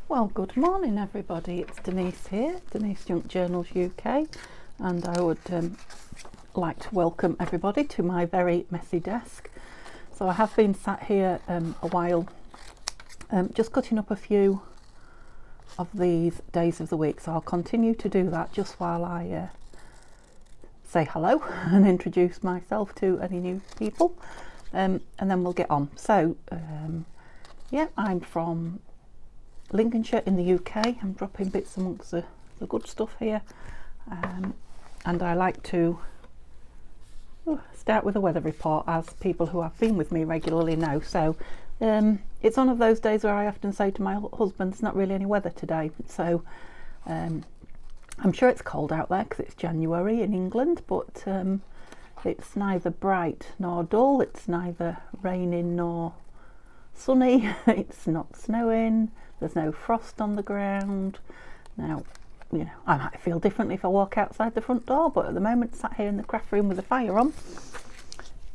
Well, good morning everybody, it's Denise here, Denise Junk Journals UK, and I would like to welcome everybody to my very messy desk. So I have been sat here a while just cutting up a few of these days of the week, so I'll continue to do that just while I say hello and introduce myself to any new people, and then we'll get on. So yeah, I'm from Lincolnshire in the UK. I'm dropping bits amongst the good stuff here, and I like to start with a weather report, as people who have been with me regularly know. So it's one of those days where I often say to my husband, "There's not really any weather today." So I'm sure it's cold out there because it's January in England, but it's neither bright nor dull, it's neither raining nor sunny, it's not snowing, there's no frost on the ground. Now, you know, I might feel differently if I walk outside the front door, but at the moment, sat here in the craft room with a fire on,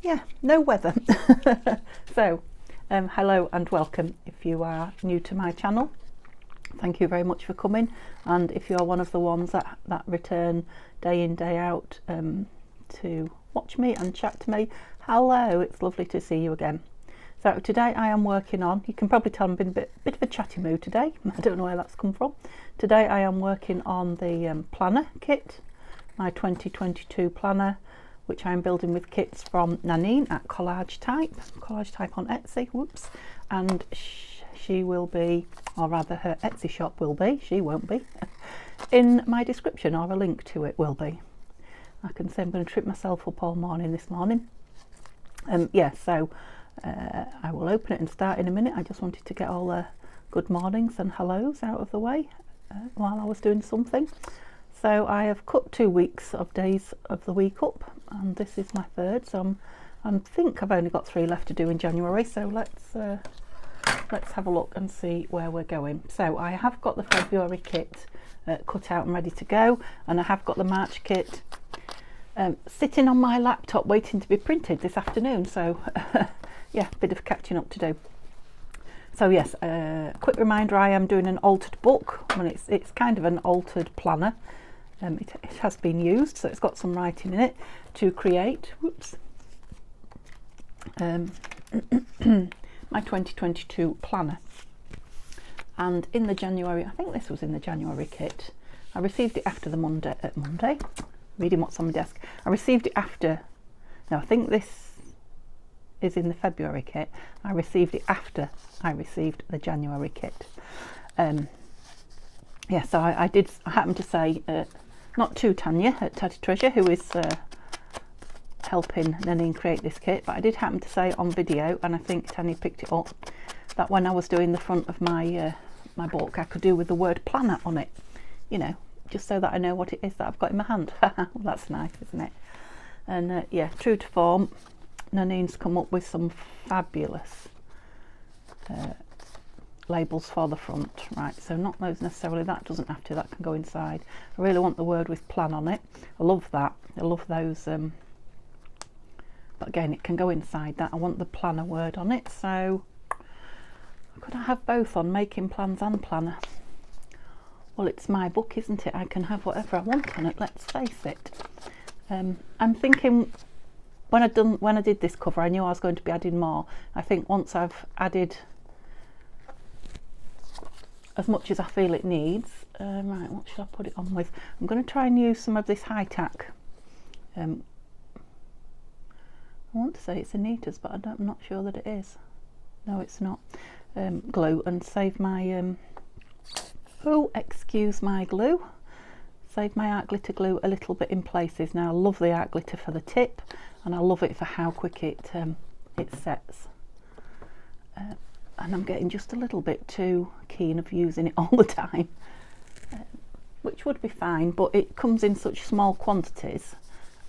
yeah, no weather. So, hello and welcome if you are new to my channel. Thank you very much for coming, and if you're one of the ones that return day in, day out to watch me and chat to me, hello, it's lovely to see you again. So today I am working on, you can probably tell I'm been a bit of a chatty mood today, I don't know where that's come from. Today I am working on the planner kit, my 2022 planner, which I'm building with kits from Nanine at Collagetype on Etsy, whoops, and she will be, or rather her Etsy shop will be, she won't be, in my description, or a link to it will be. I can say I'm going to trip myself up all morning this morning. Yeah, so I will open it and start in a minute. I just wanted to get all the good mornings and hellos out of the way while I was doing something. So I have cut 2 weeks of days of the week up, and this is my third, so I think I've only got 3 left to do in January, so let's have a look and see where we're going. So I have got the February kit cut out and ready to go, and I have got the March kit sitting on my laptop waiting to be printed this afternoon, so yeah, a bit of catching up to do. So yes, quick reminder, I am doing an altered book. Well, it's kind of an altered planner. It has been used, so it's got some writing in it to create, whoops, my 2022 planner. And in the January, I think this was in the January kit, I received it after the Monday, reading what's on my desk. I received it after, no, I think this is in the February kit. I received it after I received the January kit. Yeah, so I happened to say, not to Tania at Tattytreasures, who is helping Nanine create this kit, but I did happen to say on video, and I think Tania picked it up, that when I was doing the front of my my book, I could do with the word planner on it, you know, just so that I know what it is that I've got in my hand. Well, that's nice, isn't it? And yeah, true to form, Nanine's come up with some fabulous labels for the front. Right, so not those necessarily, that doesn't have to, that can go inside. I really want the word with plan on it. I love that. I love those, but again, it can go inside that. I want the planner word on it, so could I have both on, making plans and planner? Well, it's my book, isn't it? I can have whatever I want on it, let's face it. I'm thinking, when I did this cover, I knew I was going to be adding more. I think once I've added as much as I feel it needs, right, what should I put it on with? I'm going to try and use some of this high tack. I want to say it's Anita's, but I'm not sure that it is. No, it's not. Glue, and save my oh, excuse my glue. Save my art glitter glue a little bit in places. Now I love the art glitter for the tip, and I love it for how quick it sets. And I'm getting just a little bit too keen of using it all the time, which would be fine, but it comes in such small quantities,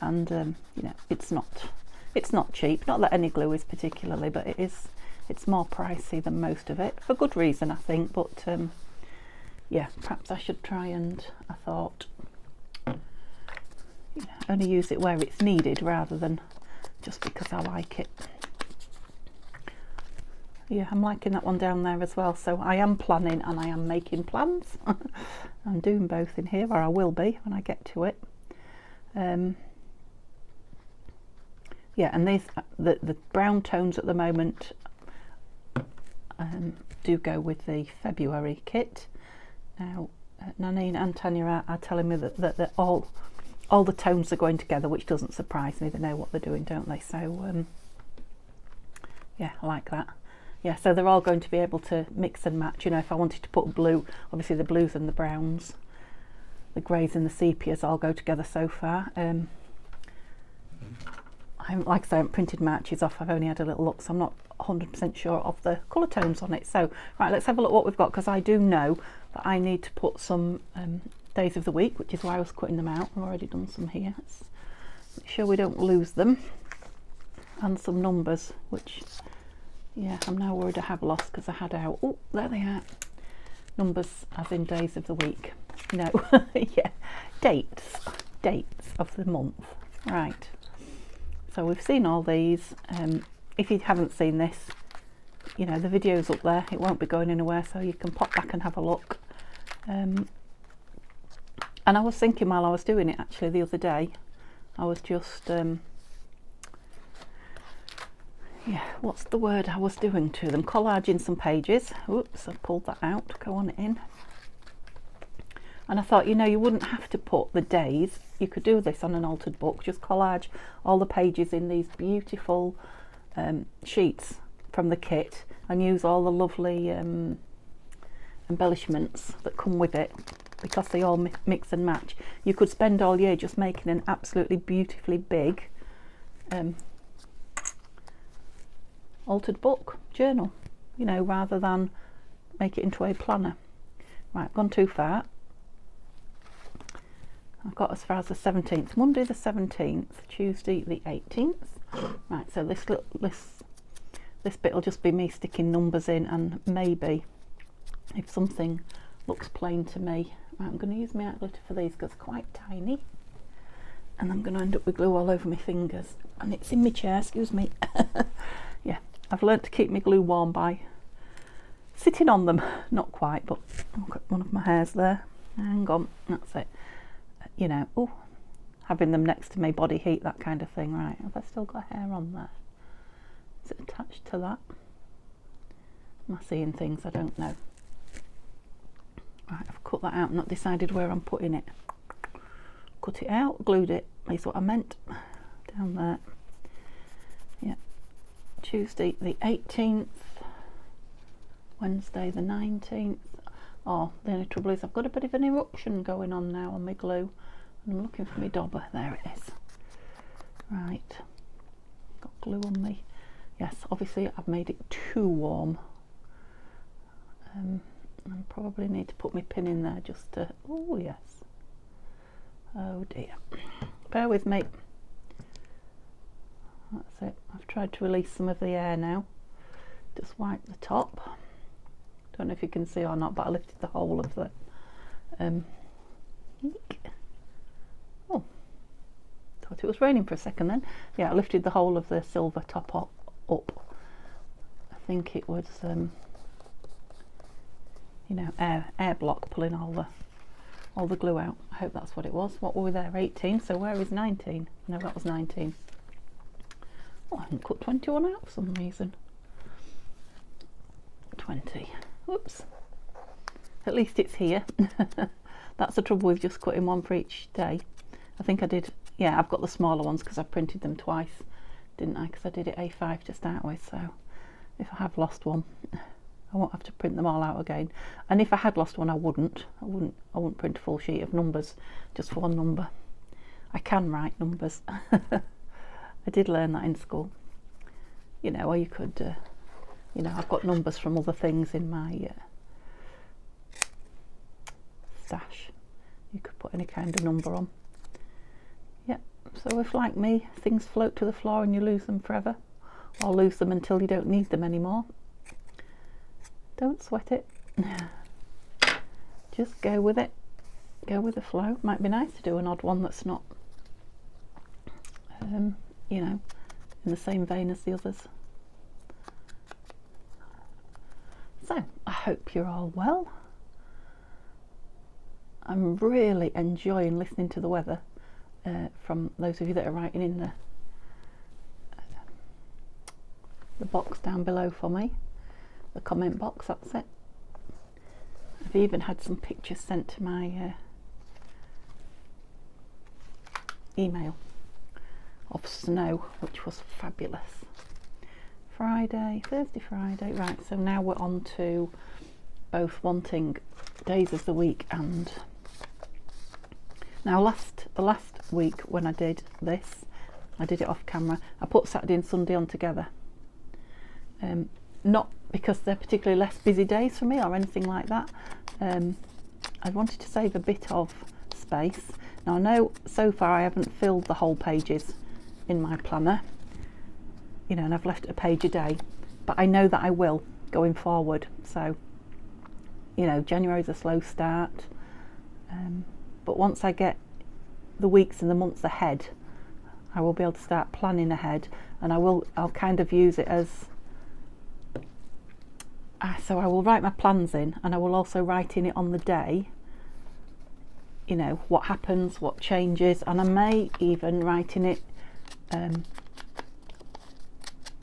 and you know, it's not cheap. Not that any glue is particularly, but it's more pricey than most of it, for good reason, I think. But yeah, perhaps I should try and, I thought, you know, only use it where it's needed rather than just because I like it. Yeah, I'm liking that one down there as well. So I am planning and I am making plans. I'm doing both in here, or I will be when I get to it. Yeah, and these the brown tones at the moment do go with the February kit. Now Nanine and Tania are telling me that all the tones are going together, which doesn't surprise me. They know what they're doing, don't they? So yeah, I like that. Yeah, so they're all going to be able to mix and match. You know, if I wanted to put blue, obviously the blues and the browns, the greys and the sepias all go together so far. Like I say, I haven't printed matches off. I've only had a little look, so I'm not 100% sure of the colour tones on it. So right, let's have a look what we've got, because I do know that I need to put some days of the week, which is why I was cutting them out. I've already done some here. Let's make sure we don't lose them, and some numbers, which, yeah, I'm now worried I have lost because I had out. Oh, there they are. Numbers as in days of the week. No, yeah, dates of the month. Right. So we've seen all these. If you haven't seen this, you know, the video's up there. It won't be going anywhere, so you can pop back and have a look. And I was thinking while I was doing it, actually, the other day, I was just yeah, what's the word I was doing to them? Collaging some pages. Oops, I pulled that out. Go on in. And I thought, you know, you wouldn't have to put the days. You could do this on an altered book. Just collage all the pages in these beautiful sheets from the kit, and use all the lovely embellishments that come with it, because they all mix and match. You could spend all year just making an absolutely beautifully big altered book journal, you know, rather than make it into a planner. Right, gone too far. I've got as far as the 17th, Monday the 17th, Tuesday the 18th. Right, so this bit will just be me sticking numbers in, and maybe if something looks plain to me. Right, I'm going to use my art glitter for these because they're quite tiny, and I'm going to end up with glue all over my fingers, and it's in my chair, excuse me. Yeah, I've learnt to keep my glue warm by sitting on them. Not quite, but I've got one of my hairs there. Hang on, that's it. You know, oh, having them next to me, body heat, that kind of thing. Right, have I still got hair on there? Is it attached to that? Am I seeing things? I don't know. Right, I've cut that out, not decided where I'm putting it. Cut it out, glued it, is what I meant. Down there. Yeah. Tuesday the 18th, Wednesday the 19th. Oh, the only trouble is I've got a bit of an eruption going on now on my glue, and I'm looking for my dauber. There it is. Right, got glue on me. Yes, obviously I've made it too warm. I probably need to put my pin in there just to, oh yes. Oh dear. Bear with me. That's it. I've tried to release some of the air now. Just wipe the top. Don't know if you can see or not, but I lifted the whole of the oh, thought it was raining for a second then. Yeah, I lifted the whole of the silver top up. I think it was you know, air block pulling all the glue out. I hope that's what it was. What were we there? 18. So where is 19? No, that was 19. Oh, I haven't cut 21 out for some reason. 20. Oops. At least it's here. That's the trouble with just cutting one for each day. I think I did, yeah, I've got the smaller ones because I printed them twice, didn't I? Because I did it A5 to start with, so if I have lost one, I won't have to print them all out again. And if I had lost one, I wouldn't print a full sheet of numbers just for one number. I can write numbers. I did learn that in school. You know, or you could, you know, I've got numbers from other things in my stash. You could put any kind of number on. Yeah, so if, like me, things float to the floor and you lose them forever, or lose them until you don't need them anymore, don't sweat it. Just go with it. Go with the flow. Might be nice to do an odd one that's not, you know, in the same vein as the others. So I hope you're all well. I'm really enjoying listening to the weather from those of you that are writing in the box down below for me, the comment box, that's it. I've even had some pictures sent to my email of snow, which was fabulous. Thursday, Friday, right, so now we're on to both wanting days of the week. And now the last week when I did this, I did it off camera, I put Saturday and Sunday on together, not because they're particularly less busy days for me or anything like that. I wanted to save a bit of space. Now I know so far I haven't filled the whole pages in my planner, you know, and I've left a page a day, but I know that I will going forward. So, you know, January's a slow start, but once I get the weeks and the months ahead, I will be able to start planning ahead, and I'll kind of use it as so I will write my plans in, and I will also write in it on the day, you know, what happens, what changes, and I may even write in it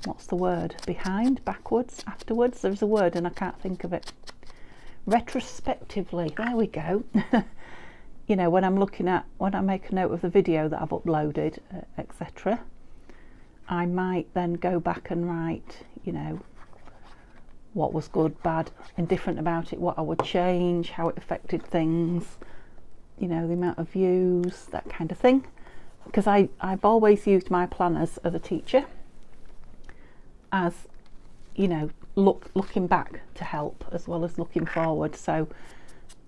what's the word, backwards, afterwards. There's a word and I can't think of it. Retrospectively, there we go. You know, when I make a note of the video that I've uploaded, etc., I might then go back and write, you know, what was good, bad, indifferent about it, what I would change, how it affected things, you know, the amount of views, that kind of thing. Because I've always used my planners as a teacher, as, you know, looking back to help as well as looking forward. So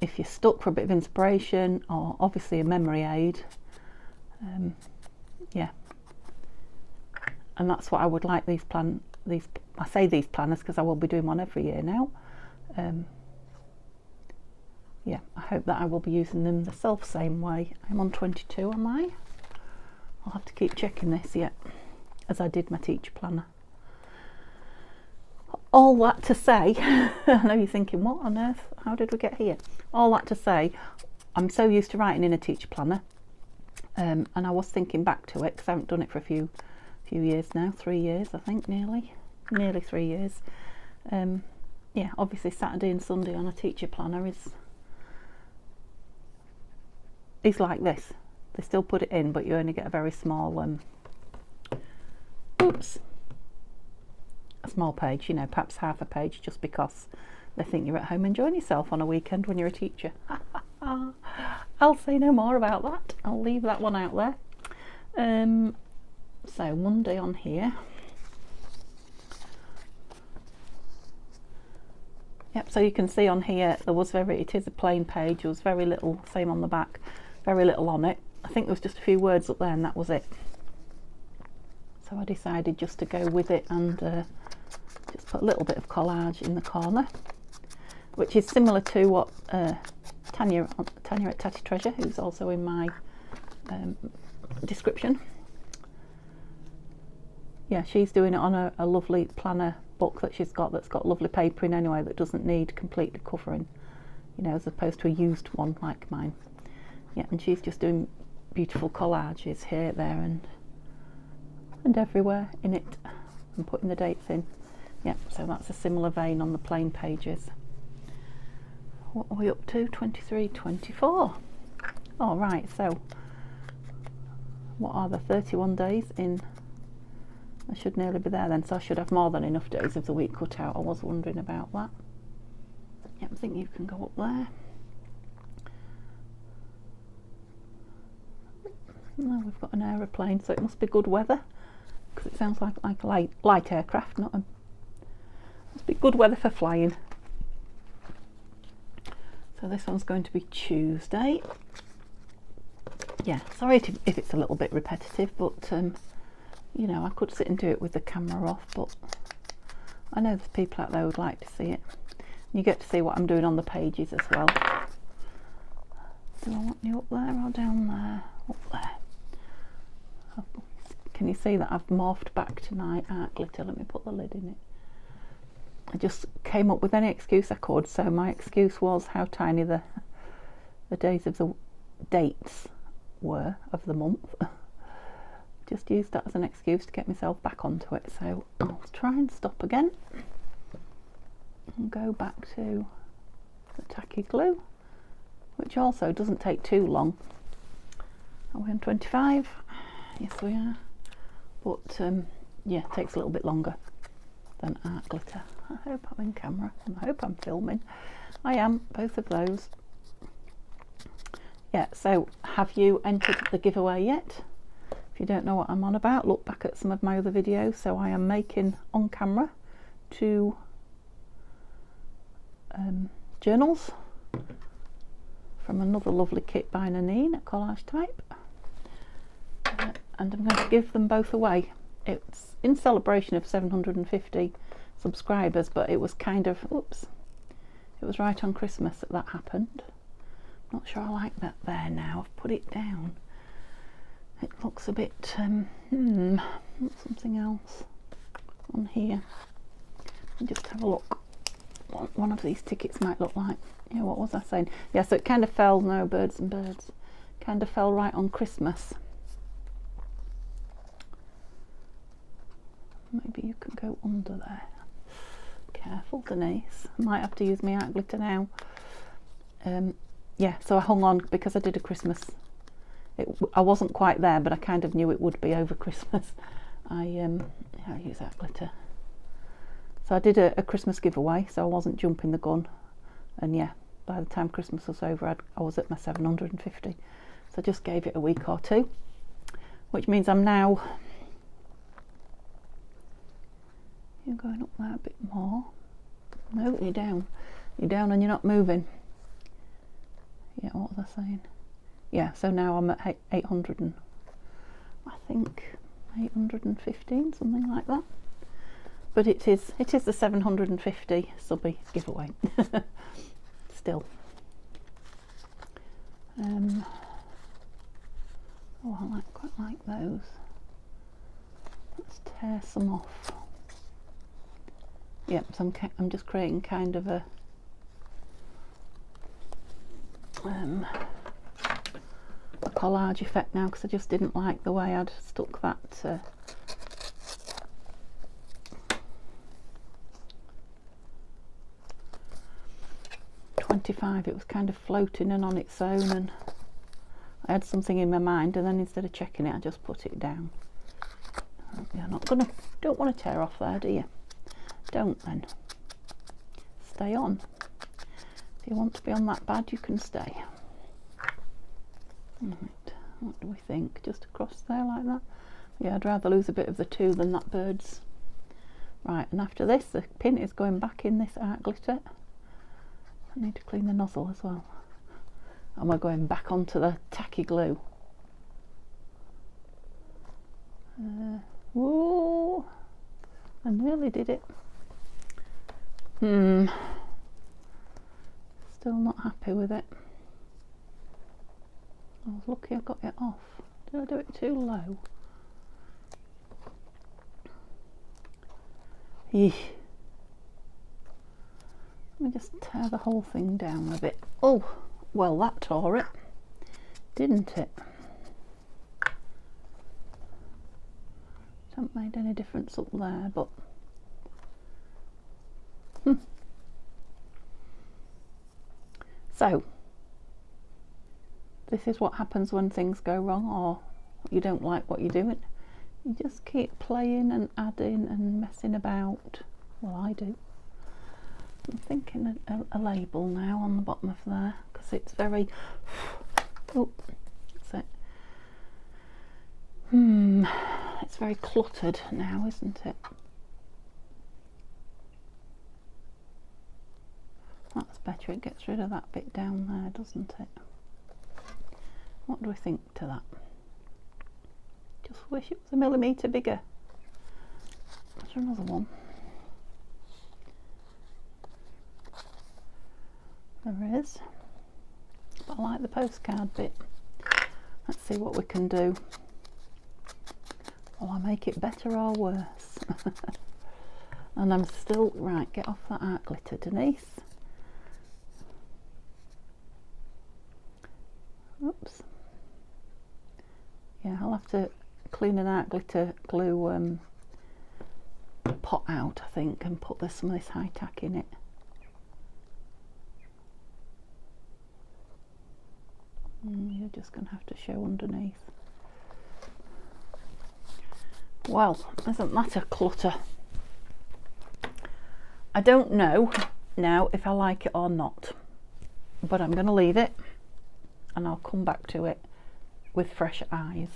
if you're stuck for a bit of inspiration, or obviously a memory aid, yeah, and that's what I would like these I say these planners because I will be doing one every year now. Yeah, I hope that I will be using them the same way. I'm on 22, am I? I'll have to keep checking this yet, as I did my teacher planner. All that to say, I know you're thinking, what on earth, how did we get here? All that to say, I'm so used to writing in a teacher planner, and I was thinking back to it because I haven't done it for a few years now, 3 years I think, nearly 3 years. Yeah, obviously Saturday and Sunday on a teacher planner is like this. They still put it in, but you only get a very small a small page, you know, perhaps half a page, just because they think you're at home enjoying yourself on a weekend when you're a teacher. I'll say no more about that. I'll leave that one out there. So Monday on here. Yep, so you can see on here it is a plain page. There was very little, same on the back, very little on it. I think there was just a few words up there and that was it. So I decided just to go with it and just put a little bit of collage in the corner, which is similar to what Tania at Tattytreasures, who's also in my description. Yeah, she's doing it on a lovely planner book that she's got, that's got lovely papering anyway, that doesn't need completely covering, you know, as opposed to a used one like mine. Yeah, and she's just doing beautiful collages here, there and everywhere in it, and putting the dates in. Yeah, so that's a similar vein on the plain pages. What are we up to? 23, 24. All right, so what are the 31 days in? I should nearly be there then, so I should have more than enough days of the week cut out. I was wondering about that. Yeah, I think you can go up there. No, we've got an aeroplane, so it must be good weather, because it sounds like a light aircraft, must be good weather for flying. So this one's going to be Tuesday. Yeah, sorry if it's a little bit repetitive, but you know, I could sit and do it with the camera off, but I know there's people out there who would like to see it. You get to see what I'm doing on the pages as well. Do I want you up there or down there? Up there. Can you see that I've morphed back to my art glitter? Let me put the lid in it. I just came up with any excuse I could. So my excuse was how tiny the days of the dates were of the month. Just used that as an excuse to get myself back onto it. So I'll try and stop again and go back to the tacky glue, which also doesn't take too long. Are we on 25? Yes we are, but yeah, it takes a little bit longer than art glitter. I hope I'm in camera and I hope I'm filming. I am, both of those. Yeah, so have you entered the giveaway yet? If you don't know what I'm on about, look back at some of my other videos. So I am making on camera 2 journals from another lovely kit by Nanine at Collagetype. And I'm going to give them both away. It's in celebration of 750 subscribers, but it was kind of, oops, it was right on Christmas that happened. Not sure I like that there now. I've put it down. It looks a bit, something else on here. And just have a look what one of these tickets might look like. Yeah, what was I saying? Yeah, so it kind of fell, no, birds and birds, kind of fell right on Christmas. Maybe you can go under there. Careful, Denise. I might have to use my art glitter now. Yeah, so I hung on because I did a Christmas. I wasn't quite there, but I kind of knew it would be over Christmas. I use art glitter. So I did a Christmas giveaway, so I wasn't jumping the gun. And yeah, by the time Christmas was over, I was at my 750. So I just gave it a week or two, which means I'm now... You're going up there a bit more. No, you're down. You're down and you're not moving. Yeah, what was I saying? Yeah, so now I'm at 800 and I think 815, something like that. But it is the 750 subby giveaway. Still. Oh, I quite like those. Let's tear some off. Yep, so I'm just creating kind of a collage effect now, because I just didn't like the way I'd stuck that 25. It was kind of floating in on its own, and I had something in my mind, and then instead of checking it I just put it down. You're not gonna, don't want to tear off there, do you? Don't then. Stay on. If you want to be on that bad, you can stay. Right, what do we think? Just across there like that? Yeah, I'd rather lose a bit of the 2 than that bird's. Right, and after this, the pin is going back in this art glitter. I need to clean the nozzle as well. And we're going back onto the tacky glue. Whoa! I nearly did it. Still not happy with it. I was lucky I got it off. Did I do it too low? Eesh. Let me just tear the whole thing down a bit. Oh, well, that tore it, didn't it? Hasn't made any difference up there, but so this is what happens when things go wrong, or you don't like what you're doing. You just keep playing and adding and messing about. Well, I do. I'm thinking a label now on the bottom of there, because it's very, oh, that's it. It's very cluttered now, isn't it? That's better, it gets rid of that bit down there, doesn't it? What do we think to that? Just wish it was a millimetre bigger. There's another one. There is. But I like the postcard bit. Let's see what we can do. Will I make it better or worse? And I'm still, right, get off that art glitter, Denise. Oops. Yeah, I'll have to clean an art glitter glue pot out, I think, and put some of this high tack in it. You're just going to have to show underneath. Well, isn't that a clutter? I don't know now if I like it or not, but I'm going to leave it and I'll come back to it with fresh eyes.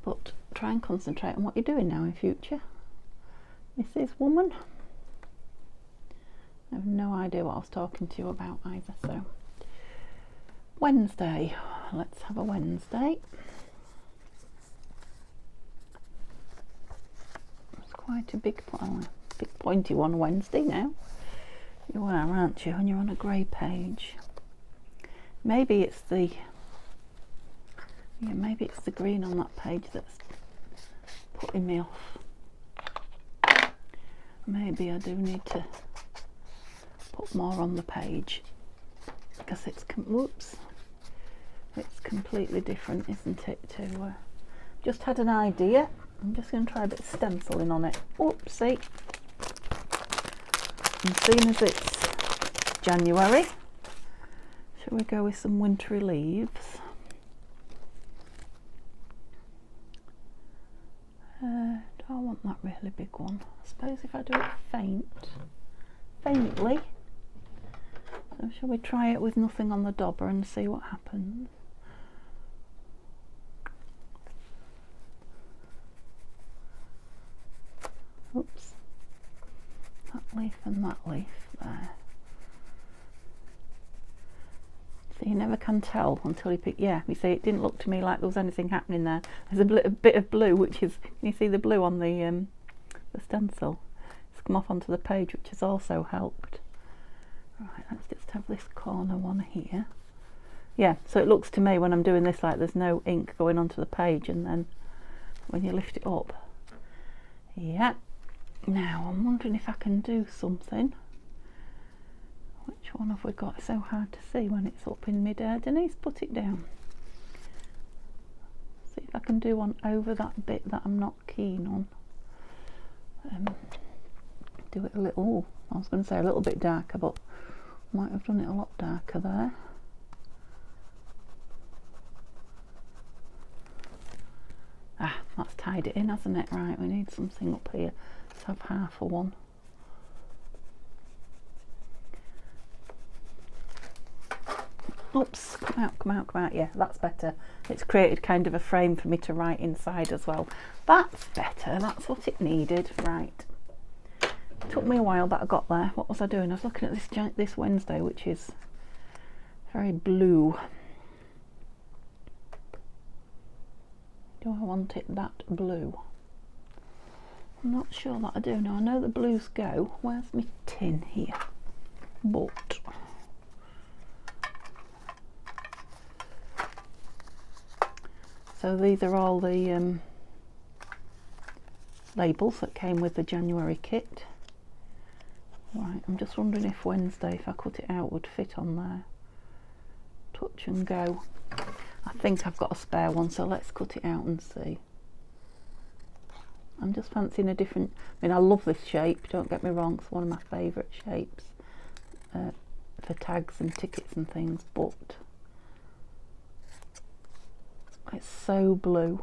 But try and concentrate on what you're doing now in future, Mrs. Woman. I have no idea what I was talking to you about either. So Wednesday, let's have a Wednesday. It's quite a big pointy one Wednesday now. You are, aren't you? And you're on a grey page. Maybe it's the green on that page that's putting me off. Maybe I do need to put more on the page because it's completely different, isn't it? To just had an idea. I'm just going to try a bit of stenciling on it. Oopsie. And seeing as it's January, shall we go with some wintry leaves? Do I want that really big one? I suppose if I do it faintly. So shall we try it with nothing on the dauber and see what happens? Oops. That leaf and that leaf there. So you never can tell until you pick. Yeah, you see, it didn't look to me like there was anything happening there. There's a bit of blue, which is, can you see the blue on the stencil? It's come off onto the page, which has also helped. Right, let's just have this corner one here. Yeah, so it looks to me when I'm doing this like there's no ink going onto the page, and then when you lift it up. Yeah. Now I'm wondering if I can do something. Which one have we got? It's so hard to see when it's up in mid-air. Denise, put it down. See if I can do one over that bit that I'm not keen on. Do it a little, I was going to say a little bit darker, but might have done it a lot darker there. Ah, that's tied it in, hasn't it? Right, we need something up here. Let's have half a one. Oops, come out. Yeah, that's better. It's created kind of a frame for me to write inside as well. That's better, that's what it needed. Right. Took me a while, but I got there. What was I doing? I was looking at this Wednesday, which is very blue. Do I want it that blue? I'm not sure that I do. Now I know the blues go. Where's my tin here? But so these are all the labels that came with the January kit. Right, I'm just wondering if Wednesday, if I cut it out, would fit on there. Touch and go. I think I've got a spare one, so let's cut it out and see. I'm just fancying a different, I mean, I love this shape, don't get me wrong, it's one of my favourite shapes for tags and tickets and things, but it's so blue.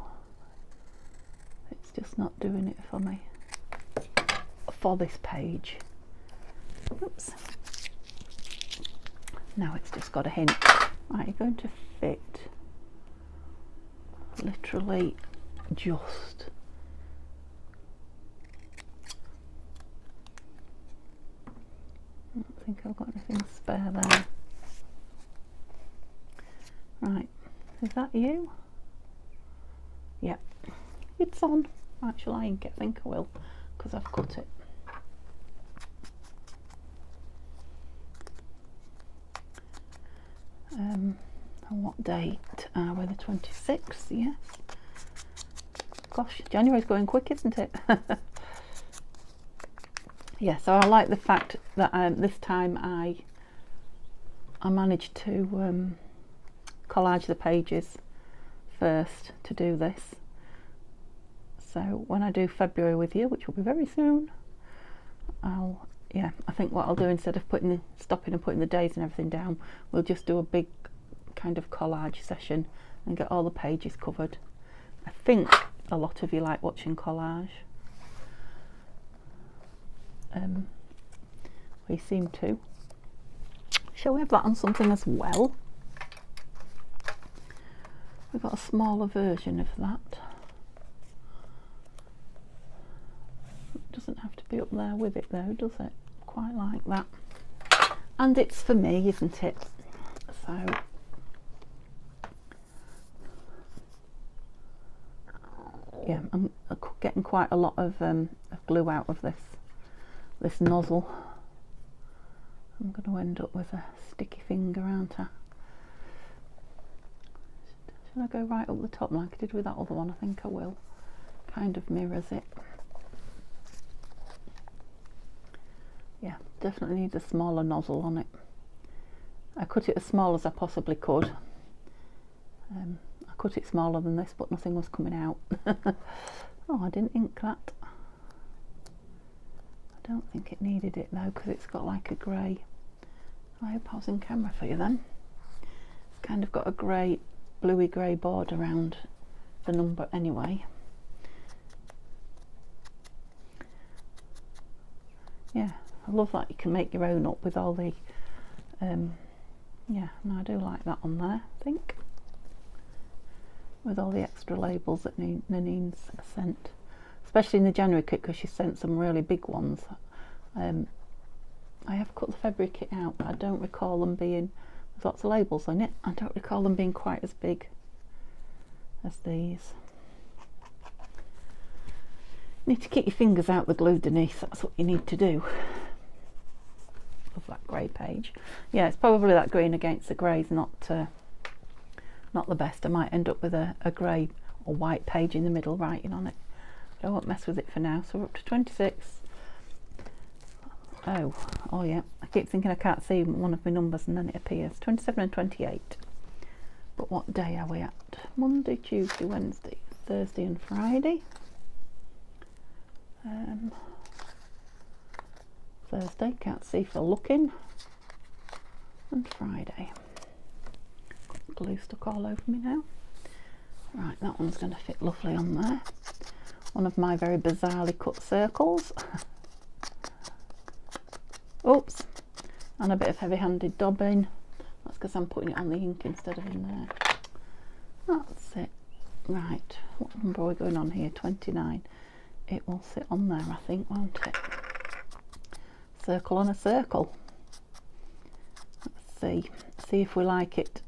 It's just not doing it for me for this page. Oops. Now it's just got a hint. Right, you're going to fit literally just. I don't think I've got anything spare there. Right, is that you? Yep, it's on. Right, shall I ink it? I think I will, because I've cut it. And what date are we? The 26th, yes. gosh, January's going quick, isn't it? Yeah, so I like the fact that this time I managed to collage the pages first to do this. So when I do February with you, which will be very soon, I think what I'll do, instead of stopping and putting the days and everything down, we'll just do a big kind of collage session and get all the pages covered. I think a lot of you like watching collage. We seem to. Shall we have that on something as well? We've got a smaller version of that. It doesn't have to be up there with it though, does it? Quite like that. And it's for me, isn't it? So yeah, I'm getting quite a lot of glue out of this nozzle. I'm going to end up with a sticky finger, aren't I? Should I go right up the top like I did with that other one? I think I will. Kind of mirrors it. Yeah, definitely needs a smaller nozzle on it. I cut it as small as I possibly could. I cut it smaller than this, but nothing was coming out. Oh, I didn't ink that. I don't think it needed it though, because it's got like a grey. I hope I was in camera for you then. It's kind of got a grey, bluey grey border around the number anyway. Yeah, I love that you can make your own up with all the yeah, no, I do like that on there, I think, with all the extra labels that Nanine's sent, especially in the January kit, because she sent some really big ones. I have cut the February kit out, but I don't recall them being, there's lots of labels on it, I don't recall them being quite as big as these. You need to keep your fingers out the glue, Denise, that's what you need to do. Love that grey page. Yeah, it's probably that green against the greys, not the best. I might end up with a grey or white page in the middle writing on it. But I won't mess with it for now. So we're up to 26. Oh yeah, I keep thinking I can't see one of my numbers and then it appears. 27 and 28. But what day are we at? Monday, Tuesday, Wednesday, Thursday and Friday. Thursday, can't see for looking, and Friday. Glue stuck all over me now. Right, that one's going to fit lovely on there. One of my very bizarrely cut circles. Oops, and a bit of heavy-handed dobbing. That's because I'm putting it on the ink instead of in there. That's it. Right, what number are we going on here? 29. It will sit on there, I think, won't it? Circle on a circle. Let's see if we like it.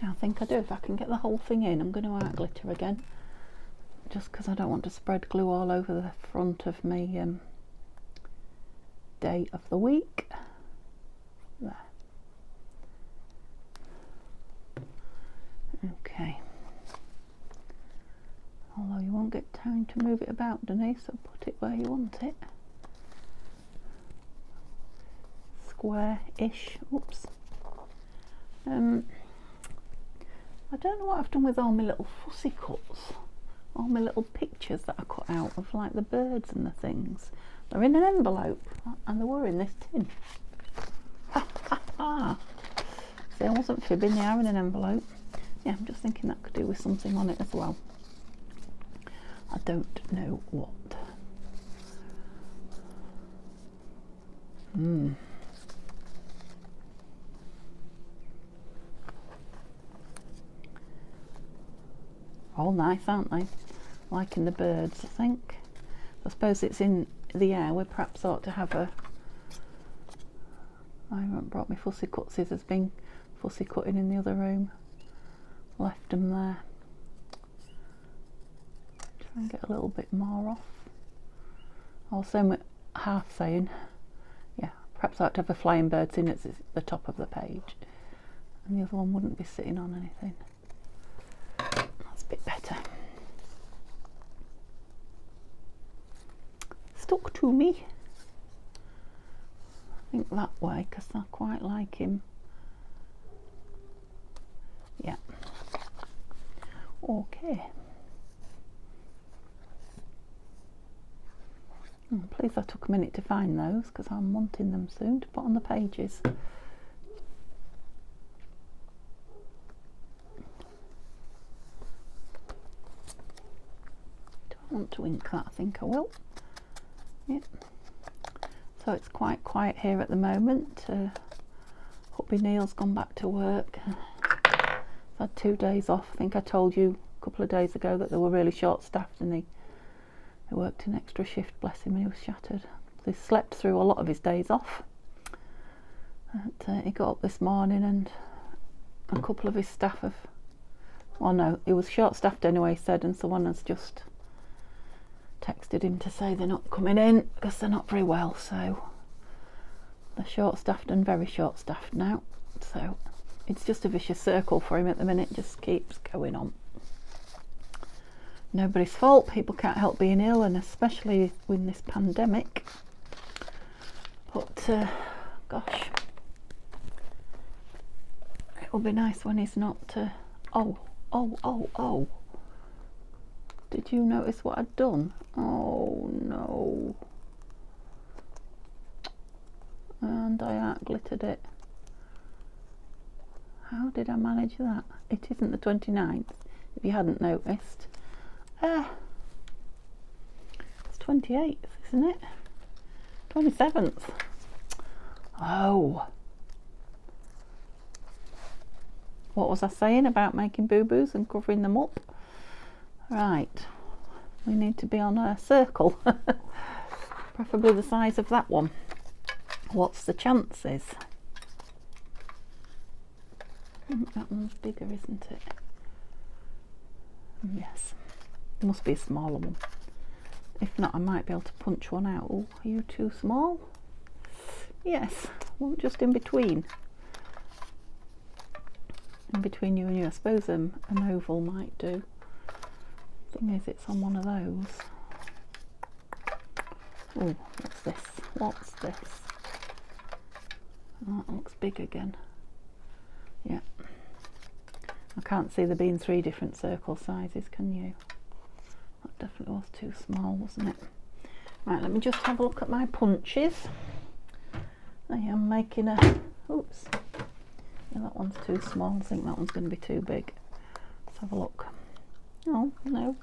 I think I do. If I can get the whole thing in, I'm going to art glitter again, just because I don't want to spread glue all over the front of my day of the week. There. Okay. Although you won't get time to move it about, Denise, so put it where you want it. Square-ish. Oops. I don't know what I've done with all my little fussy cuts, all my little pictures that I cut out of like the birds and the things. They're in an envelope and they were in this tin. Ha ha ha! See, I wasn't fibbing, they are in an envelope. Yeah, I'm just thinking that could do with something on it as well. I don't know what. All nice, aren't they? Liking the birds, I think. I suppose it's in the air. We perhaps ought to have a... I haven't brought my fussy cut scissors, been fussy cutting in the other room. Left them there. Try and get a little bit more off. Also, half saying, yeah, Perhaps I ought to have a flying bird sitting at the top of the page, and the other one wouldn't be sitting on anything. That's a bit better. Stuck to me. I think that way, because I quite like him. Yeah. Okay. I'm pleased I took a minute to find those, because I'm wanting them soon to put on the pages. Do I want to ink that? I think I will. Yep. So it's quite quiet here at the moment. Hubby Neil's gone back to work. I've had 2 days off. I think I told you a couple of days ago that they were really short-staffed, and he worked an extra shift, bless him, and he was shattered. So he slept through a lot of his days off. And, he got up this morning, and a couple of his staff have... Well, no, he was short-staffed anyway, he said, and someone has just texted him to say they're not coming in because they're not very well. So they're short-staffed and very short-staffed now. So it's just a vicious circle for him at the minute, just keeps going on. Nobody's fault, people can't help being ill, and especially with this pandemic. But gosh, it'll be nice when he's not oh, did you notice what I'd done? Oh no, and I art glittered it. How did I manage that? It isn't the 29th, if you hadn't noticed. It's 28th, isn't it? 27th. Oh. What was I saying about making boo-boos and covering them up? Right. We need to be on a circle. Preferably the size of that one. What's the chances? That one's bigger, isn't it? Yes. It must be a smaller one. If not, I might be able to punch one out. Oh, are you too small? Yes. Well, just in between. In between you and you. I suppose an oval might do. Thing is, it's on one of those. Oh, what's this? What's this? Oh, that looks big again. Yeah. I can't see there being 3 different circle sizes, can you? That definitely was too small, wasn't it? Right, let me just have a look at my punches. I am making a... Oops. Yeah, that one's too small. I think that one's going to be too big. Let's have a look. Oh, no.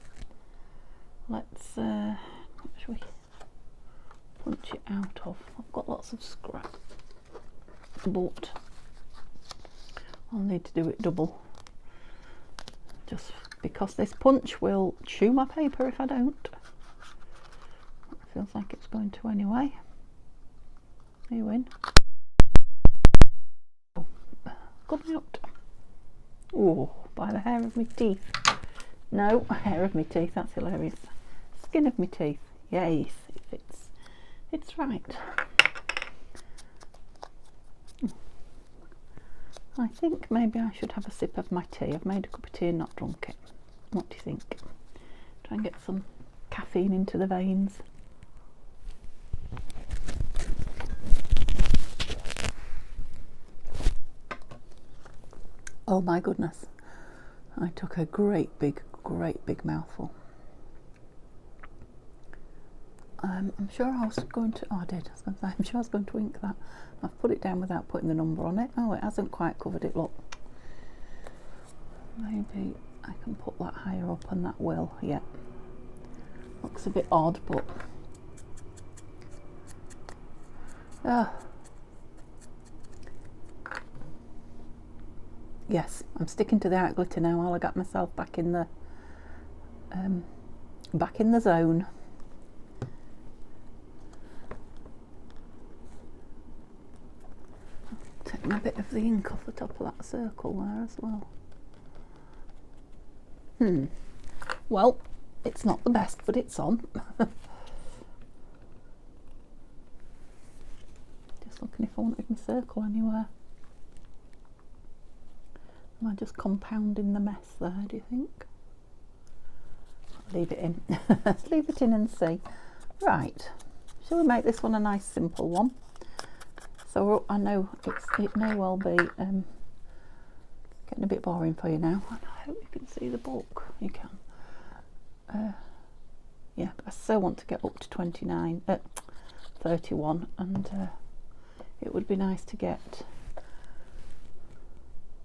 Let's... what shall we punch it out of? I've got lots of scrap. But I'll need to do it double. Just because this punch will chew my paper if I don't. It feels like it's going to anyway. You win. Oh, good out. Oh, by the hair of my teeth. No, hair of my teeth, that's hilarious. Skin of my teeth. Yes, it fits. It's right. I think maybe I should have a sip of my tea. I've made a cup of tea and not drunk it. What do you think? Try and get some caffeine into the veins. Oh my goodness. I took a great big mouthful. I'm sure I was going to... Oh, I did. I'm sure I was going to ink that. I've put it down without putting the number on it. Oh, it hasn't quite covered it, look. Maybe I can put that higher up and that will, yeah. Looks a bit odd, but... Yes, I'm sticking to the art glitter now while I got myself back in the zone. Taking a bit of the ink off the top of that circle there as well. Well, it's not the best, but it's on. Just looking if I wanted my circle anywhere. Am I just compounding the mess there, do you think? Leave it in. Leave it in and see. Right, shall we make this one a nice simple one? So I know it may well be getting a bit boring for you now. I hope you can see the book. You can. Yeah, but I so want to get up to 31, and it would be nice to get.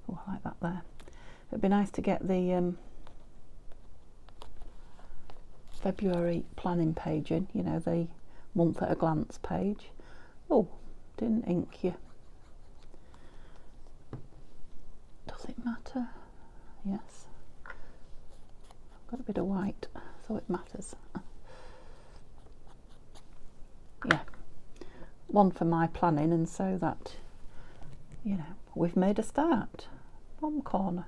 Oh, I like that there. It'd be nice to get the February planning page in, you know, the month at a glance page. Oh, didn't ink you. Does it matter? Yes. I've got a bit of white, so it matters. Yeah. One for my planning, and so that, you know, we've made a start. Bottom corner.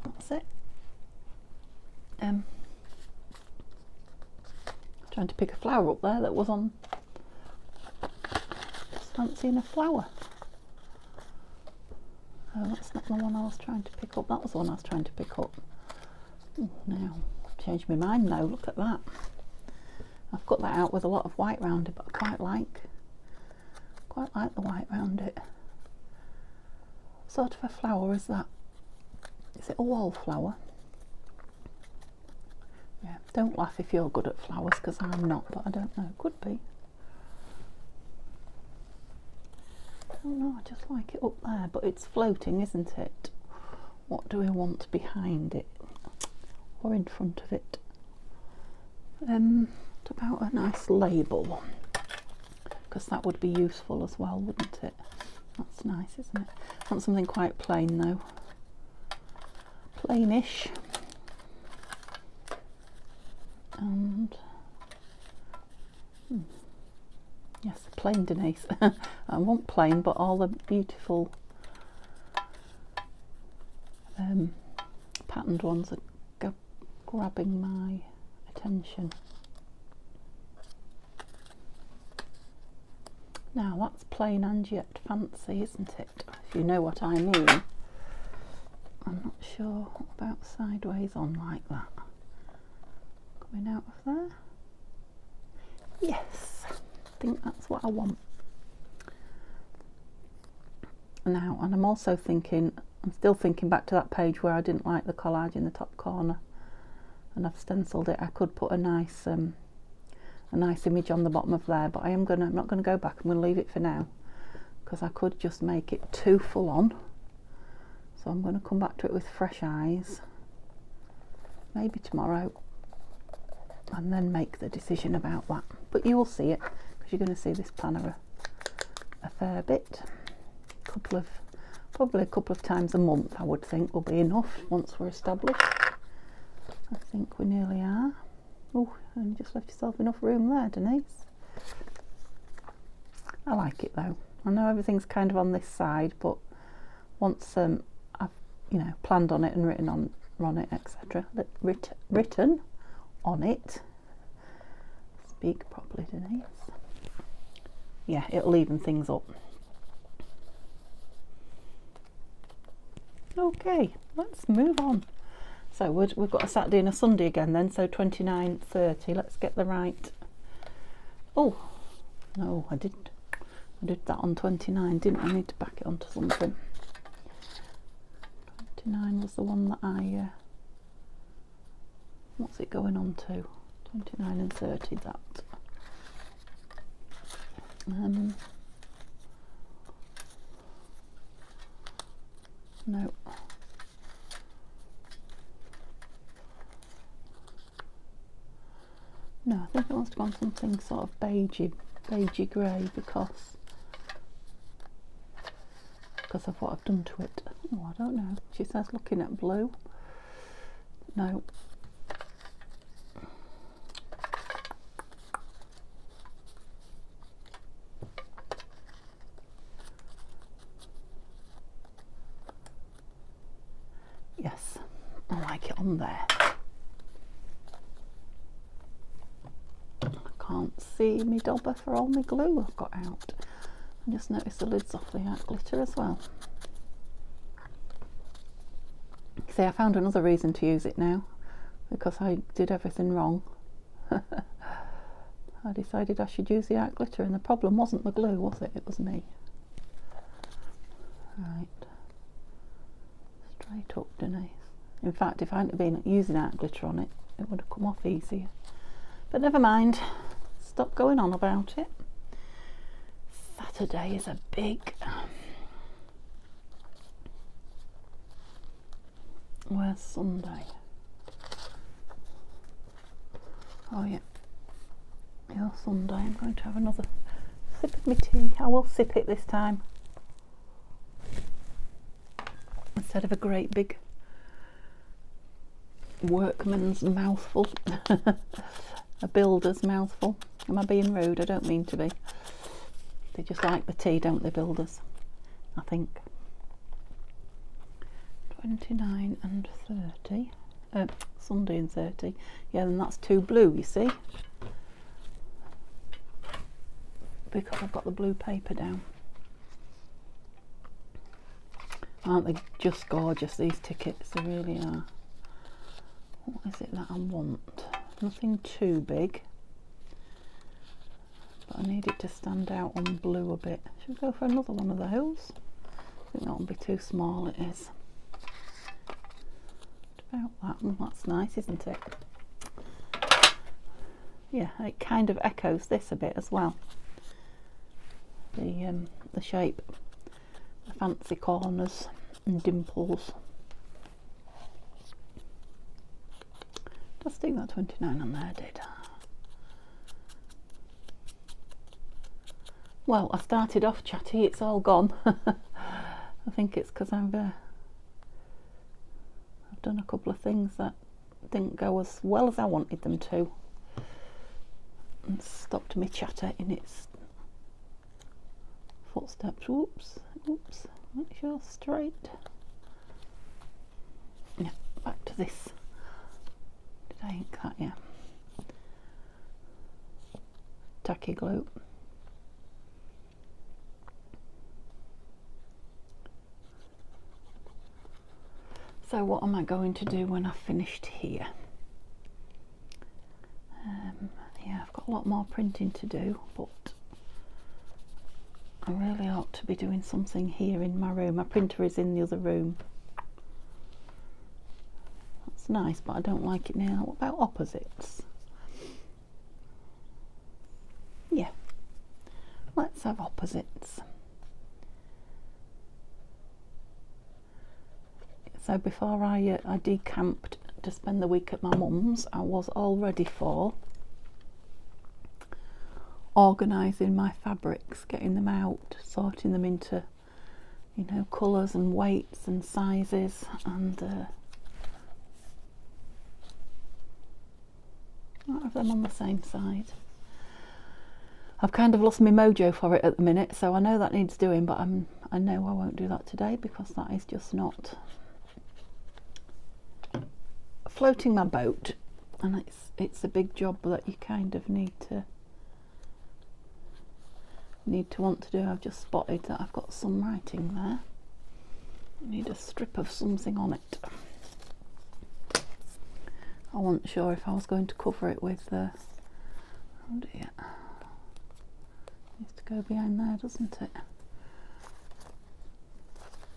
That's it. Trying to pick a flower up there that was on. Just fancying a flower. Oh, that's not the one I was trying to pick up. That was the one I was trying to pick up. Oh, now, I've changed my mind now. Look at that. I've cut that out with a lot of white round it, but I quite like the white round it. What sort of a flower is that? Is it a wallflower? Yeah, don't laugh if you're good at flowers, because I'm not, but I don't know. Could be. I don't know, I just like it up there, but it's floating, isn't it? What do we want behind it? Or in front of it? What about a nice label? Because that would be useful as well, wouldn't it? That's nice, isn't it? I want something quite plain though. Plainish. And yes, plain, Denise. I want plain, but all the beautiful patterned ones are grabbing my attention. Now that's plain and yet fancy, isn't it? If you know what I mean. I'm not sure about sideways on like that. Coming out of there. Yes, I think that's what I want. Now, and I'm also thinking, I'm still thinking back to that page where I didn't like the collage in the top corner, and I've stenciled it. I could put a nice image on the bottom of there, but I'm not gonna go back. I'm gonna leave it for now, because I could just make it too full on. So I'm going to come back to it with fresh eyes, maybe tomorrow, and then make the decision about that. But you will see it, because you're going to see this planner a fair bit. Probably a couple of times a month, I would think, will be enough once we're established. I think we nearly are. Oh, and you just left yourself enough room there, Denise. I like it though. I know everything's kind of on this side, but once I've, you know, planned on it and written on it, etc. Written on it. Speak properly, Denise. Yeah, it'll even things up. Okay, let's move on. So we've got a Saturday and a Sunday again then, so 29:30. Let's get the right. Oh no, I did that on 29, didn't I? Need to back it onto something. 29 was the one that I what's it going on to? 29 and 30, that. No. No, I think it wants to go on something sort of beigey grey because of what I've done to it. Oh, I don't know. She says looking at blue. No. Yes, I like it on there. I can't see me dauber for all my glue I've got out. I just noticed the lid's off the art glitter as well. See, I found another reason to use it now, because I did everything wrong. I decided I should use the art glitter, and the problem wasn't the glue, was it? It was me. Right. Straight up, Denise. In fact, if I hadn't been using art glitter on it, it would have come off easier. But never mind. Stop going on about it. Saturday is a big... Where's Sunday? Oh yeah. Yeah, Sunday. I'm going to have another sip of my tea. I will sip it this time, instead of a great big workman's mouthful. A builder's mouthful. Am I being rude? I don't mean to be. They just like the tea, don't they, builders? I think. 29 and 30. Sunday and 30. Yeah, then that's 2 blue, you see. Because I've got the blue paper down. Aren't they just gorgeous, these tickets? They really are. What is it that I want? Nothing too big, but I need it to stand out on blue a bit. Should we go for another one of those? I think that will be too small, it is. About that one. That's nice, isn't it? Yeah, it kind of echoes this a bit as well. The shape, the fancy corners and dimples. Just stick that 29 on there, did. Well, I started off chatty, it's all gone. I think it's because I've done a couple of things that didn't go as well as I wanted them to, and stopped me chatter in its footsteps. Whoops, oops, make sure straight. Yeah, back to this. Did I ink that? Yeah. Tacky glue. So what am I going to do when I've finished here? Yeah, I've got a lot more printing to do, but I really ought to be doing something here in my room. My printer is in the other room. That's nice, but I don't like it now. What about opposites? Yeah, let's have opposites. So before I decamped to spend the week at my mum's, I was all ready for organising my fabrics, getting them out, sorting them into, you know, colours and weights and sizes, and not have them on the same side. I've kind of lost my mojo for it at the minute, so I know that needs doing, but I know I won't do that today because that is just not floating my boat, and it's a big job that you kind of need to want to do. I've just spotted that I've got some writing there. I need a strip of something on it. I wasn't sure if I was going to cover it with oh dear, needs to go behind there, doesn't it?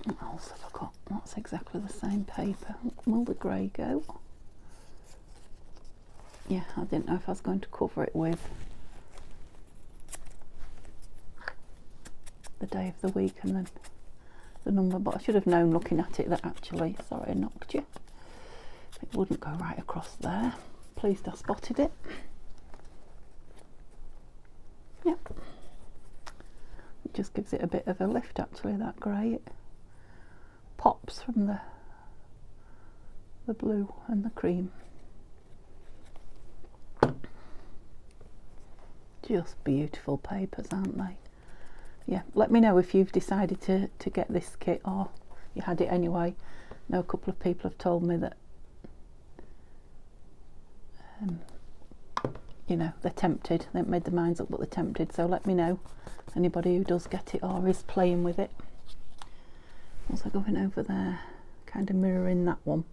What else have I got? That's exactly the same paper. Will the grey go? Yeah, I didn't know if I was going to cover it with the day of the week and then the number, but I should have known looking at it that actually, sorry I knocked you, it wouldn't go right across there. Pleased I spotted it. Yep. It just gives it a bit of a lift actually, that grey. It pops from the blue and the cream. Just beautiful papers, aren't they? Yeah, let me know if you've decided to get this kit or you had it anyway. I know a couple of people have told me that you know, they're tempted. They've made their minds up, but they're tempted. So let me know, anybody who does get it or is playing with it. Also going over there, kind of mirroring that one.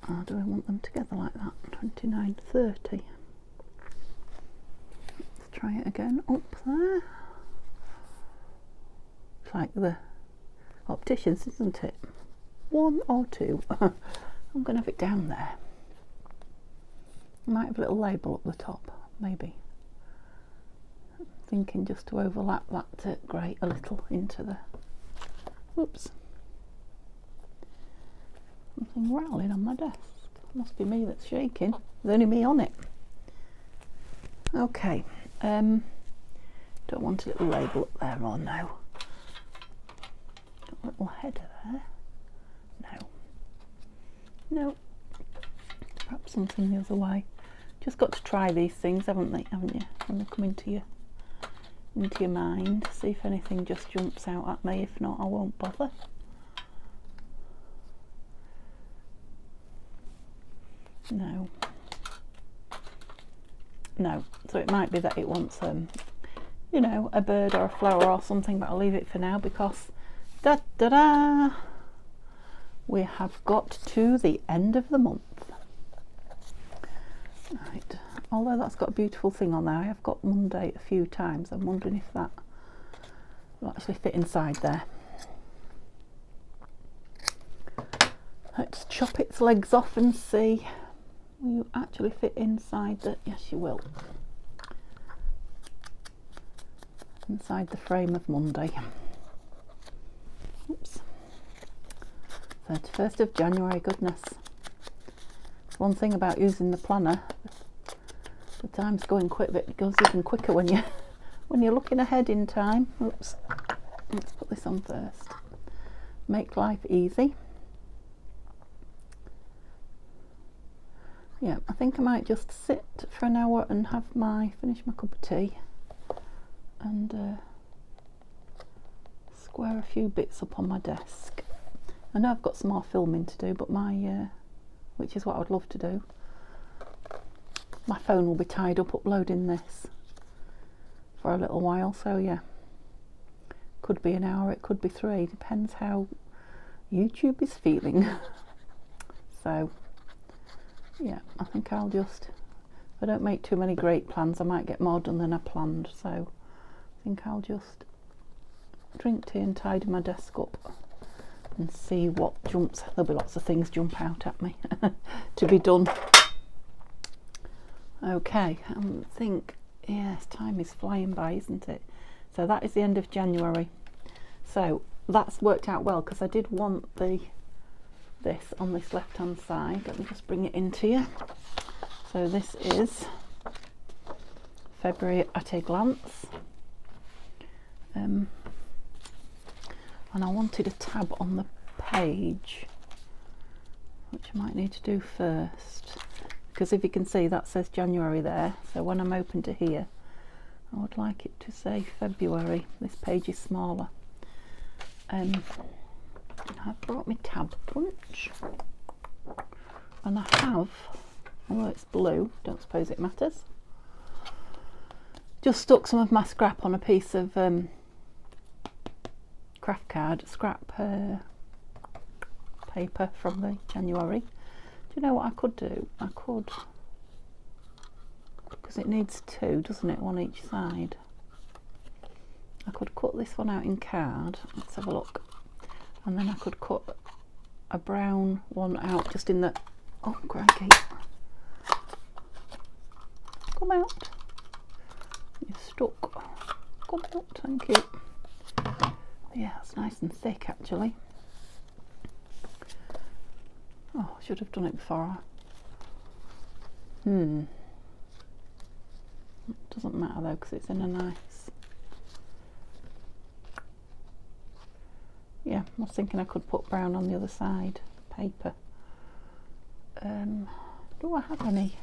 Or do I want them together like that? 29, 30. Let's try it again. Up there. It's like the opticians, isn't it? 1 or 2. I'm going to have it down there. I might have a little label up the top, maybe. I'm thinking just to overlap that grey a little into the... Whoops. Something rattling on my desk. Must be me that's shaking. There's only me on it. Okay. Don't want a little label up there, or no. Got a little header there. No. Perhaps something the other way. Just got to try these things, haven't you? When they come into your mind. See if anything just jumps out at me. If not, I won't bother. No. So it might be that it wants you know, a bird or a flower or something, but I'll leave it for now because we have got to the end of the month. Right, although that's got a beautiful thing on there, I have got Monday a few times. I'm wondering if that will actually fit inside there. Let's chop its legs off and see. Will you actually fit inside the... Yes, you will. Inside the frame of Monday. Oops. 31st of January, goodness. One thing about using the planner, the time's going quick, but it goes even quicker when you're looking ahead in time. Oops. Let's put this on first. Make life easy. Yeah, I think I might just sit for an hour and finish my cup of tea and square a few bits up on my desk. I know I've got some more filming to do, but which is what I would love to do. My phone will be tied up uploading this for a little while, so yeah. Could be an hour, it could be 3, depends how YouTube is feeling. So yeah, I think I'll just, if I don't make too many great plans, I might get more done than I planned, so I think I'll just drink tea and tidy my desk up and see what jumps. There'll be lots of things jump out at me to be done. Okay, I think, yes, time is flying by, isn't it? So that is the end of January. So that's worked out well because I did want this on this left hand side. Let me just bring it into you. So this is February at a glance, and I wanted a tab on the page, which I might need to do first, because if you can see that says January there, so when I'm open to here I would like it to say February. This page is smaller. I've brought my tab punch, and I have, although it's blue, don't suppose it matters, just stuck some of my scrap on a piece of craft card, scrap paper from the January. Do you know what I could do? I could, because it needs 2, doesn't it, one each side. I could cut this one out in card. Let's have a look. And then I could cut a brown one out just in the... Oh, crikey. Come out. You're stuck. Come out, thank you. Yeah, it's nice and thick, actually. Oh, I should have done it before. It doesn't matter, though, because it's in a nice... Yeah, I was thinking I could put brown on the other side, paper. Do I have any?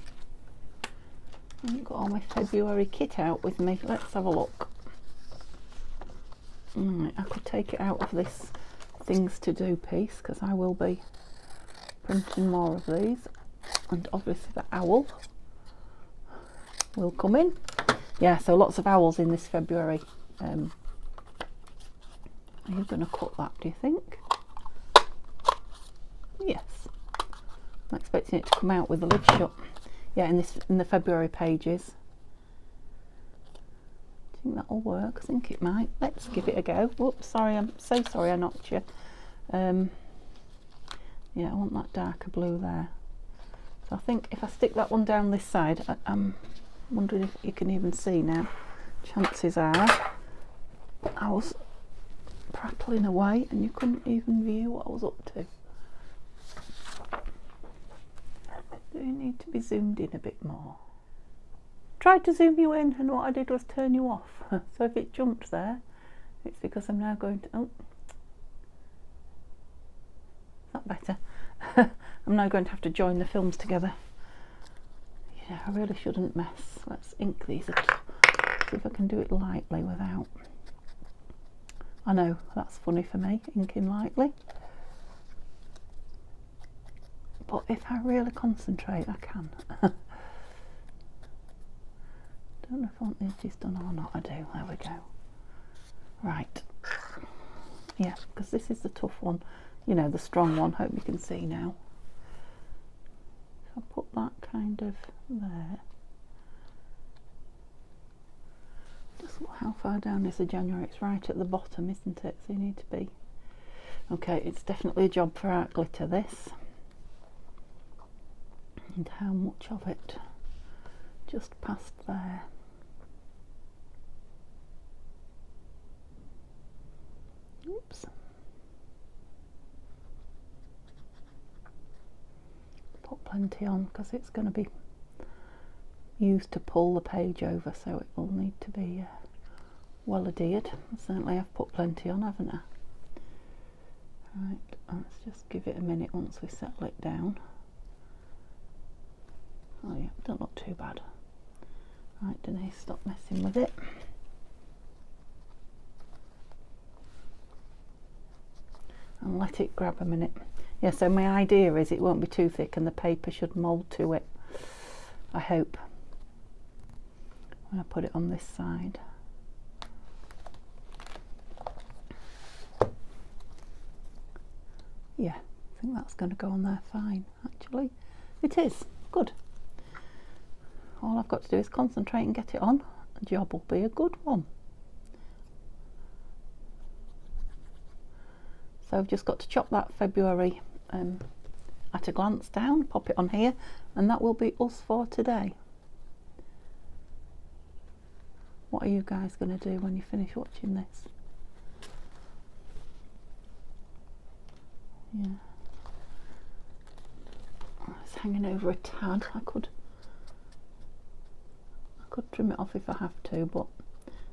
I haven't got all my February kit out with me. Let's have a look. Right, I could take it out of this things to do piece, because I will be printing more of these. And obviously the owl. will come in. Yeah, so lots of owls in this February. Are you going to cut that, do you think? Yes. I'm expecting it to come out with the lid shut. Yeah, in the February pages. Do you think that'll work? I think it might. Let's give it a go. Whoops, sorry, I'm so sorry I knocked you. Yeah, I want that darker blue there. So I think if I stick that one down this side, I'm wondering if you can even see now. Chances are I was prattling away and you couldn't even view what I was up to. Do you need to be zoomed in a bit more? Tried to zoom you in and what I did was turn you off. So if it jumped there, it's because I'm now going to... Oh, is that better? I'm now going to have to join the films together. Yeah, I really shouldn't mess. Let's ink these. See if I can do it lightly without... I know, that's funny for me, inking lightly. But if I really concentrate, I can. Don't know if I want the edges done or not. I do. There we go. Right. Yeah, because this is the tough one. You know, the strong one. Hope you can see now. So I'll put that kind of there. Just how far down is the January? It's right at the bottom, isn't it? So you need to be... Okay, it's definitely a job for art glitter, this. And how much of it? Just past there. Oops. Put plenty on because it's going to be used to pull the page over, so it will need to be well adhered. Certainly I've put plenty on, haven't I? Right, let's just give it a minute once we settle it down. Oh yeah, don't look too bad. Right, Denise, stop messing with it. And let it grab a minute. Yeah, so my idea is it won't be too thick and the paper should mould to it. I hope. When I put it on this side. Yeah, I think that's going to go on there fine, actually. It is. Good. All I've got to do is concentrate and get it on. The job will be a good one. So I've just got to chop that February at a glance down, pop it on here, and that will be us for today. What are you guys going to do when you finish watching this? Yeah. It's hanging over a tad. I could trim it off if I have to, but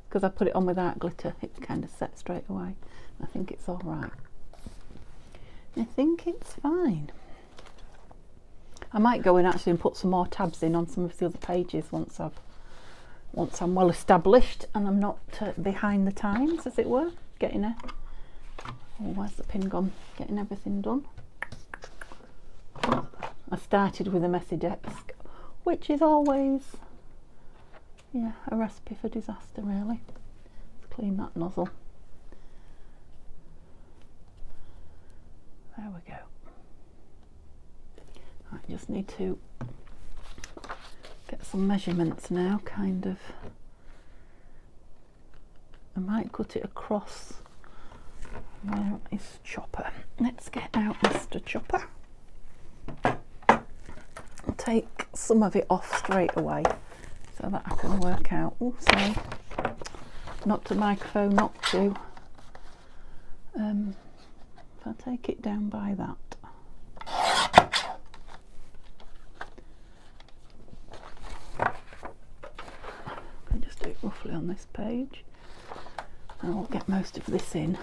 because I put it on without glitter, it's kind of set straight away. I think it's all right. I think it's fine. I might go in actually and put some more tabs in on some of the other pages once I'm well established and I'm not behind the times, as it were. Getting a... Oh, where's the pin gone? Getting everything done. I started with a messy desk, which is always, yeah, a recipe for disaster, really. Let's clean that nozzle. There we go. I just need to get some measurements now, kind of. I might cut it across. Where is Chopper? Let's get out Mr. Chopper. I'll take some of it off straight away so that I can work out. Oh, sorry. Knocked the microphone, not to. If I take it down by that. I'll just do it roughly on this page. And I'll get most of this in.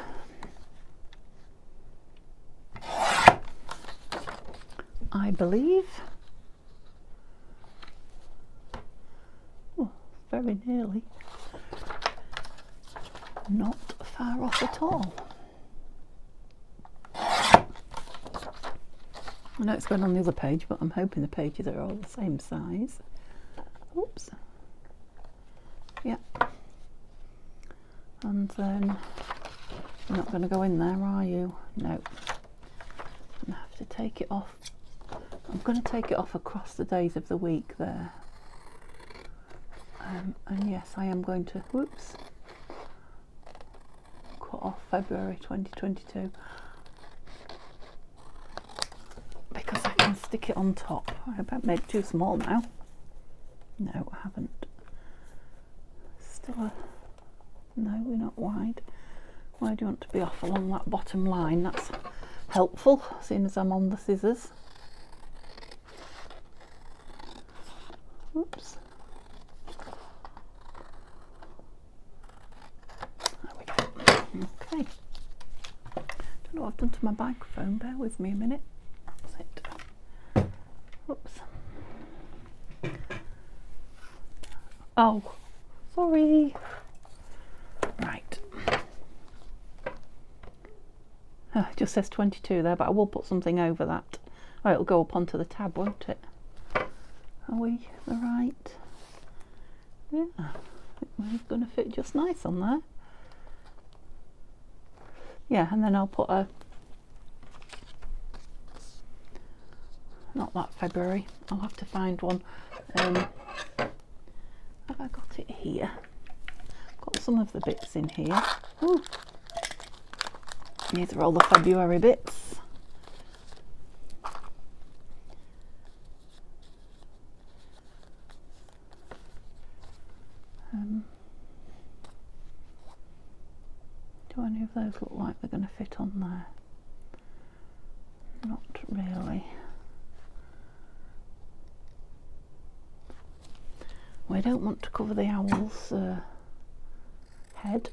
I believe. Oh, very nearly. Not far off at all. I know it's going on the other page, but I'm hoping the pages are all the same size. Oops, Yeah. And then you're not going to go in there, are you? No. I'm going to have to take it off. I'm going to take it off across the days of the week there. And yes, I am going to, whoops, cut off February 2022 because I can stick it on top. I hope I've made it too small now. No, I haven't. Still a, no, we're not wide. Why do you want to be off along that bottom line? That's helpful, seeing as I'm on the scissors. Oops. There we go. Okay. Don't know what I've done to my microphone. Bear with me a minute. That's it. Oops. Oh, sorry. Right. Oh, it just says 22 there, but I will put something over that. Oh, it'll go up onto the tab, won't it? Are we the right? Yeah, I think we're going to fit just nice on there. Yeah, and then I'll put a, not that February, I'll have to find one. Have I got it here? Got some of the bits in here. Ooh. These are all the February bits. Do any of those look like they're going to fit on there? Not really. We don't want to cover the owl's head.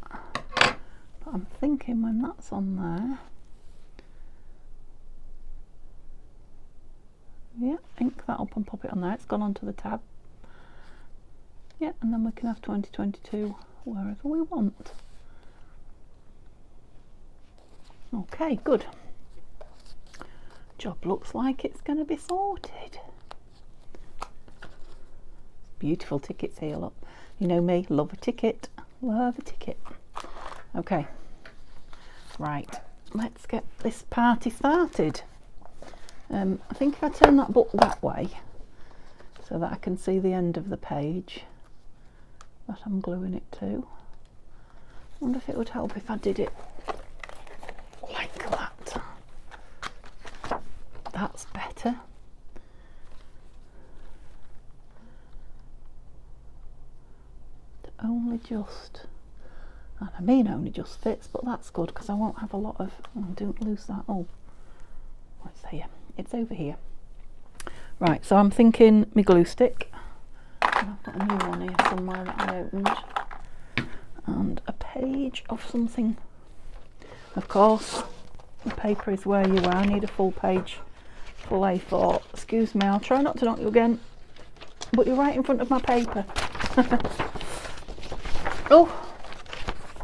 But I'm thinking when that's on there, yeah, ink that up and pop it on there. It's gone onto the tab. Yeah, and then we can have 2022 wherever we want. Okay, good. Job looks like it's going to be sorted. Beautiful tickets here, look. You know me, love a ticket. Love a ticket. Okay. Right, let's get this party started. I think if I turn that book that way so that I can see the end of the page that I'm gluing it to. I wonder if it would help if I did it like that. That's better. Only just, and I mean only just fits, but that's good because I won't have a lot of, oh, don't lose that. Oh, what's here? It's over here. Right, so I'm thinking my glue stick. And I've got a new one here somewhere that I opened. And a page of something. Of course, the paper is where you are. I need a full page, full A4. Excuse me, I'll try not to knock you again. But you're right in front of my paper. Oh,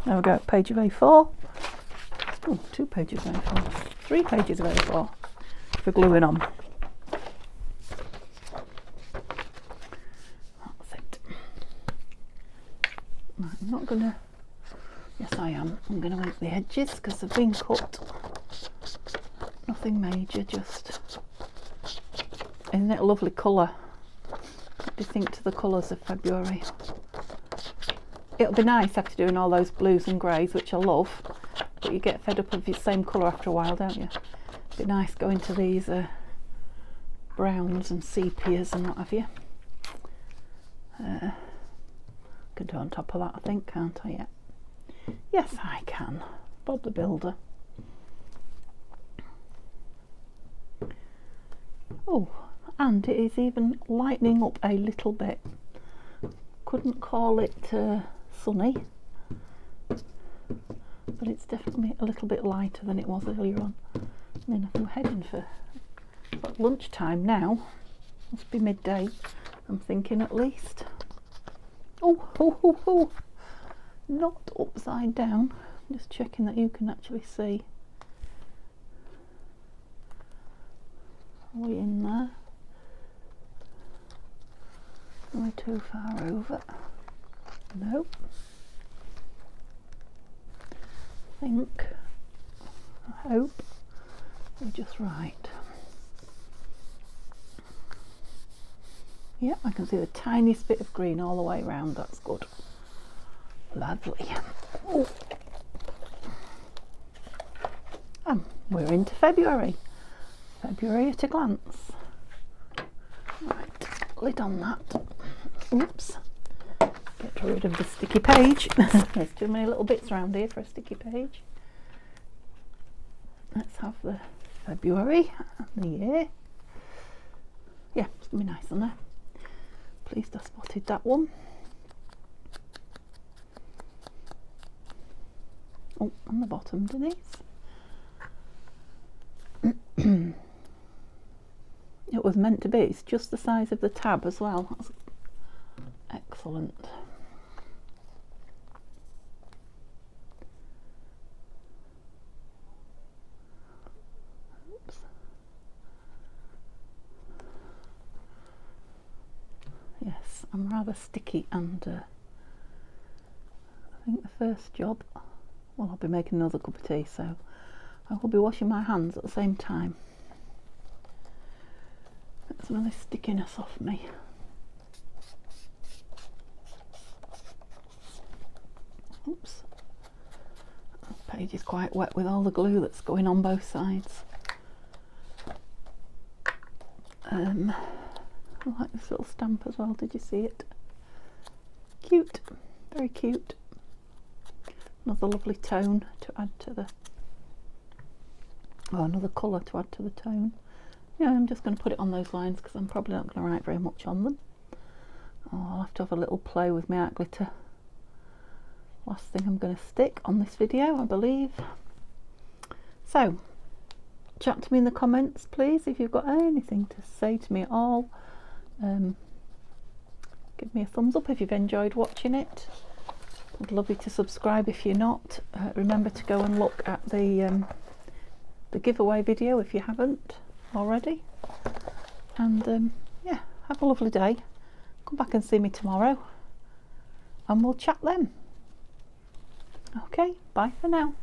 there we go, page of A4. Oh, 2 pages of A4. 3 pages of A4 for gluing on. That's it. Right, I'm not going to, yes I am, I'm going to make the edges because they've been cut. Nothing major, just, isn't it a lovely colour? What do you think to the colours of February? It'll be nice after doing all those blues and greys, which I love, but you get fed up of the same colour after a while, don't you? It'd be nice going to these browns and sepias and what have you. Can do on top of that, I think, can't I? Yeah. Yes, I can. Bob the Builder. Oh, and it is even lightening up a little bit. Couldn't call it sunny, but it's definitely a little bit lighter than it was earlier on. I mean, I'm heading for lunchtime now. Must be midday, I'm thinking at least. Oh, oh, oh, oh. Not upside down. Just checking that you can actually see. Are we in there? Are we too far over? Nope. I hope they're just right. Yep, I can see the tiniest bit of green all the way around. That's good. Lovely. Ooh. We're into February. February at a glance. Right, lid on that. Oops. Get rid of the sticky page. There's too many little bits around here for a sticky page. Let's have the February and the year. Yeah, it's going to be nice on there. Pleased I spotted that one. Oh, on the bottom, Denise. It was meant to be. It's just the size of the tab as well. That's excellent. Oops. Yes, I'm rather sticky, and I think the first job, well, I'll be making another cup of tea, so I will be washing my hands at the same time. Get some of this stickiness off me. Oops. The page is quite wet with all the glue that's going on both sides. I like this little stamp as well. Did you see it? Cute. Very cute. Another lovely tone to add to the... Oh, another colour to add to the tone. Yeah, I'm just going to put it on those lines because I'm probably not going to write very much on them. Oh, I'll have to have a little play with my art glitter. Last thing I'm going to stick on this video, I believe. So, chat to me in the comments, please, if you've got anything to say to me at all. Give me a thumbs up if you've enjoyed watching it. I'd love you to subscribe if you're not. Remember to go and look at the giveaway video if you haven't already. And yeah, have a lovely day. Come back and see me tomorrow and we'll chat then. Okay, bye for now.